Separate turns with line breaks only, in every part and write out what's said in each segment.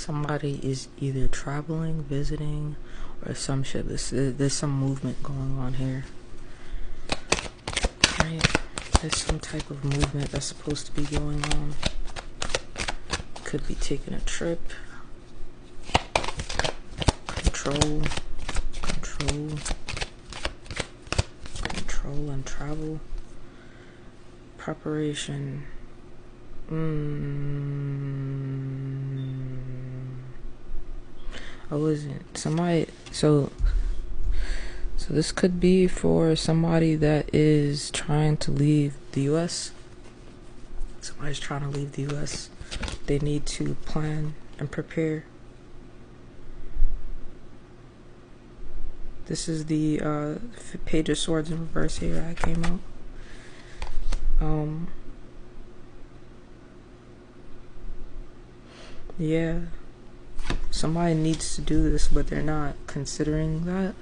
Somebody is either traveling, visiting, or some shit. There's some movement going on here. Right? There's some type of movement that's supposed to be going on. Could be taking a trip. Control and travel. Preparation. I wasn't somebody. So this could be for somebody that is trying to leave the U.S. Somebody's trying to leave the U.S. They need to plan and prepare. This is the Page of Swords in reverse here. I came out. Yeah. Somebody needs to do this, but they're not considering that.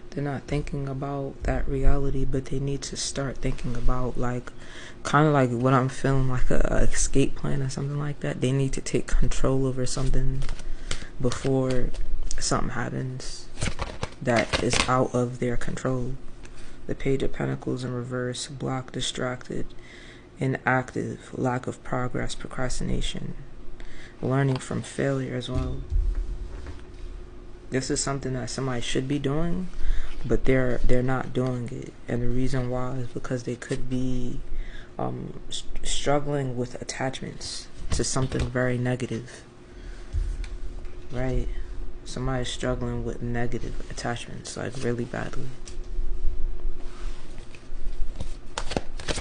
They're not thinking about that reality, but they need to start thinking about, like, kind of like what I'm feeling, like a escape plan or something like that. They need to take control over something before something happens that is out of their control. The Page of Pentacles in reverse, blocked, distracted, inactive, lack of progress, procrastination, learning from failure as well. This is something that somebody should be doing, but they're not doing it, and the reason why is because they could be struggling with attachments to something very negative, right? Somebody's struggling with negative attachments, like really badly.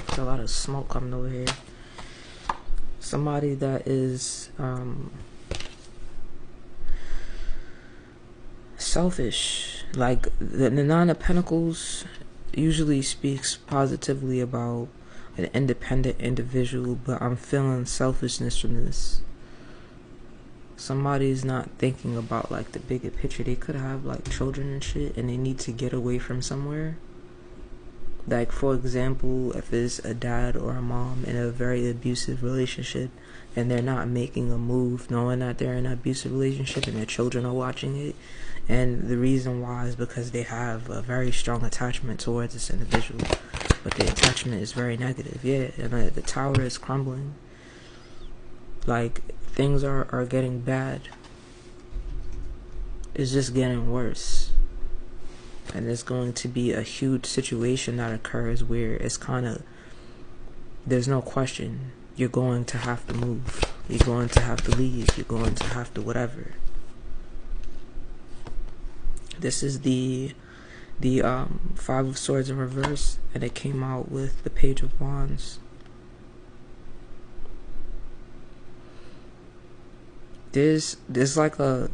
There's a lot of smoke coming over here. Somebody that is selfish. Like the Nine of Pentacles usually speaks positively about an independent individual, but I'm feeling selfishness from this. Somebody's not thinking about like the bigger picture. They could have like children and shit, and they need to get away from somewhere. Like, for example, if it's a dad or a mom in a very abusive relationship and they're not making a move knowing that they're in an abusive relationship and their children are watching it, and the reason why is because they have a very strong attachment towards this individual, but the attachment is very negative. Yeah, and the tower is crumbling. Like, things are getting bad. It's just getting worse. And there's going to be a huge situation that occurs where it's kind of, there's no question, you're going to have to move. You're going to have to leave. You're going to have to whatever. This is the Five of Swords in reverse, and it came out with the Page of Wands. There's a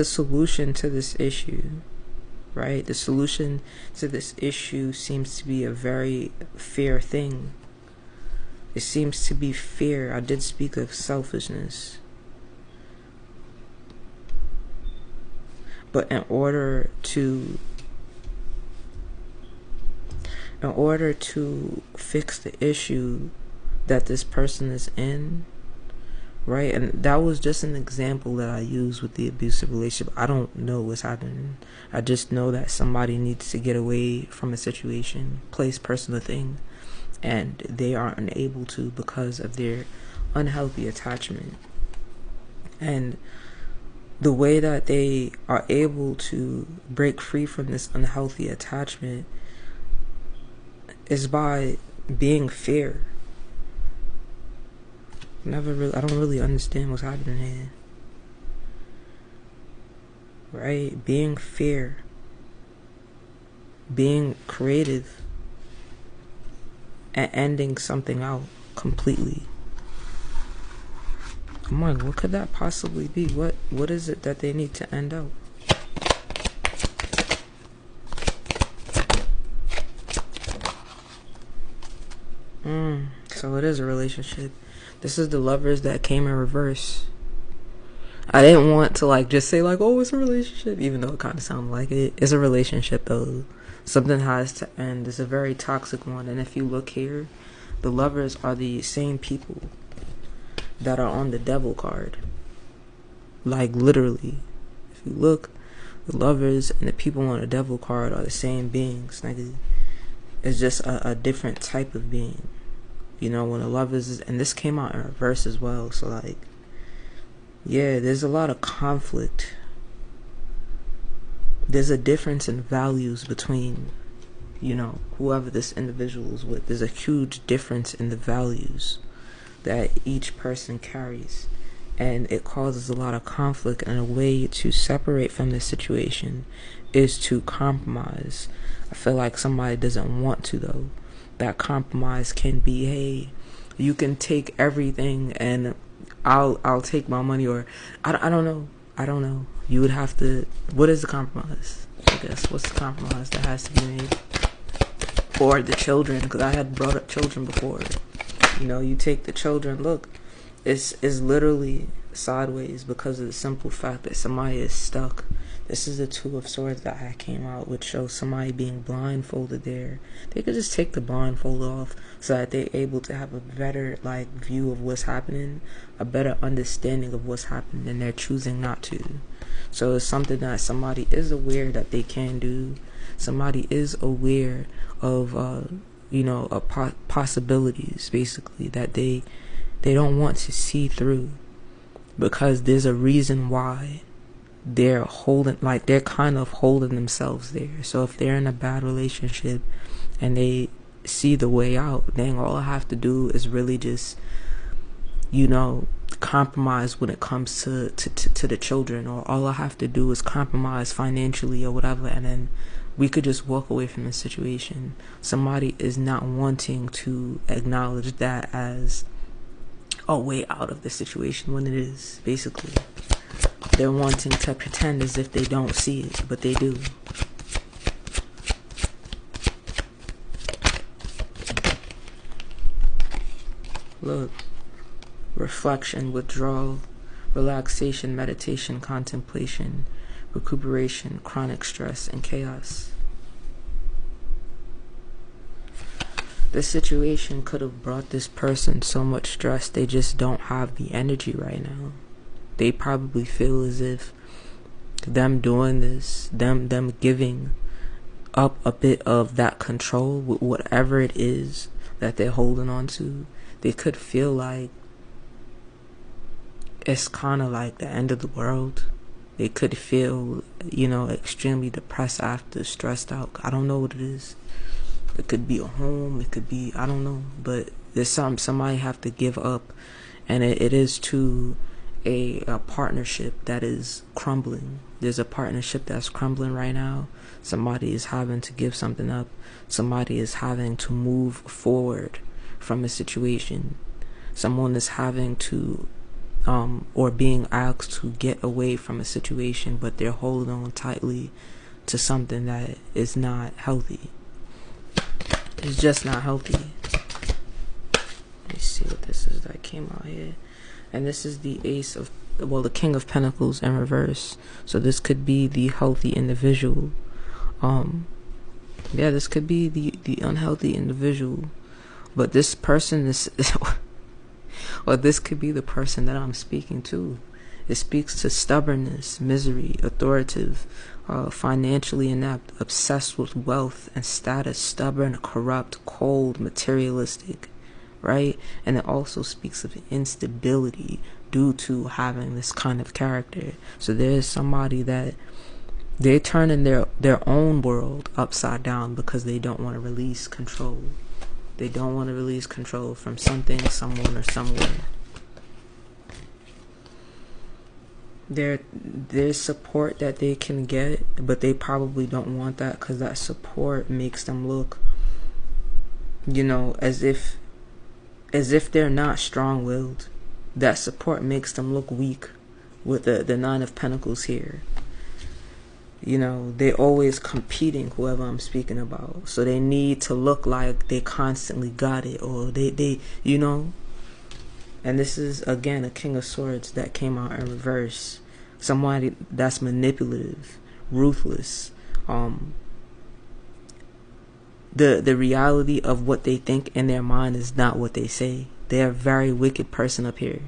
solution to this issue. Right? The solution to this issue seems to be a very fair thing. It seems to be fair. I did speak of selfishness. But in order to fix the issue that this person is in, right? And that was just an example that I used with the abusive relationship. I don't know what's happening. I just know that somebody needs to get away from a situation, place, person, or thing, and they are unable to because of their unhealthy attachment. And the way that they are able to break free from this unhealthy attachment is by being fair. I don't really understand what's happening here. Right? Being fair. Being creative. And ending something out completely. I'm like, what could that possibly be? What is it that they need to end out? So it is a relationship. This is the Lovers that came in reverse. I didn't want to like just say like, oh, it's a relationship, even though it kind of sounded like it. It's a relationship though. Something has to end. It's a very toxic one. And if you look here, the Lovers are the same people that are on the Devil card. Like literally, if you look, the lovers and the people on the devil card are the same beings. Like it's just a different type of being. You know, when the lovers is, and this came out in reverse as well. So like, yeah, there's a lot of conflict. There's a difference in values between, you know, whoever this individual is with. There's a huge difference in the values that each person carries, and it causes a lot of conflict. And a way to separate from this situation is to compromise. I feel like somebody doesn't want to, though. That compromise can be, hey, you can take everything and I'll take my money, or I don't know. You would have to, what is the compromise? I guess, what's the compromise that has to be made? Or the children, because I had brought up children before. You know, you take the children, look, it's literally sideways because of the simple fact that somebody is stuck. This is the Two of Swords that I came out, which shows somebody being blindfolded there. They could just take the blindfold off so that they're able to have a better like view of what's happening, a better understanding of what's happening, and they're choosing not to. So it's something that somebody is aware that they can do. Somebody is aware of possibilities, basically, that they don't want to see through, because there's a reason why they're kind of holding themselves there. So if they're in a bad relationship and they see the way out, then all I have to do is really just, you know, compromise when it comes to the children, or all I have to do is compromise financially or whatever, and then we could just walk away from the situation. Somebody is not wanting to acknowledge that as a way out of the situation when it is, basically. They're wanting to pretend as if they don't see it, but they do. Look, reflection, withdrawal, relaxation, meditation, contemplation, recuperation, chronic stress, and chaos. This situation could have brought this person so much stress, they just don't have the energy right now. They probably feel as if them doing this, them giving up a bit of that control with whatever it is that they're holding on to, they could feel like it's kind of like the end of the world. They could feel, you know, extremely depressed after, stressed out. I don't know what it is. It could be a home, it could be, I don't know, but there's somebody have to give up, and it is to a partnership that is crumbling. There's a partnership that's crumbling right now. Somebody is having to give something up. Somebody is having to move forward from a situation. Someone is having to or being asked to get away from a situation, but they're holding on tightly to something that is not healthy. It's just not healthy. Let me see what this is that came out here. And this is the the King of Pentacles in reverse. So this could be the healthy individual. This could be the unhealthy individual. But this person is, or this could be the person that I'm speaking to. It speaks to stubbornness, misery, authoritative, financially inept, obsessed with wealth and status, stubborn, corrupt, cold, materialistic, right? And it also speaks of instability due to having this kind of character. So there's somebody that they're turning their own world upside down because they don't want to release control. They don't want to release control from something, someone, or somewhere. There's support that they can get, but they probably don't want that because that support makes them look, you know, as if they're not strong-willed. That support makes them look weak with the Nine of Pentacles here. You know, they're always competing, whoever I'm speaking about. So they need to look like they constantly got it, or they you know. And this is, again, a King of Swords that came out in reverse. Somebody that's manipulative, ruthless. The reality of what they think in their mind is not what they say. They're a very wicked person up here.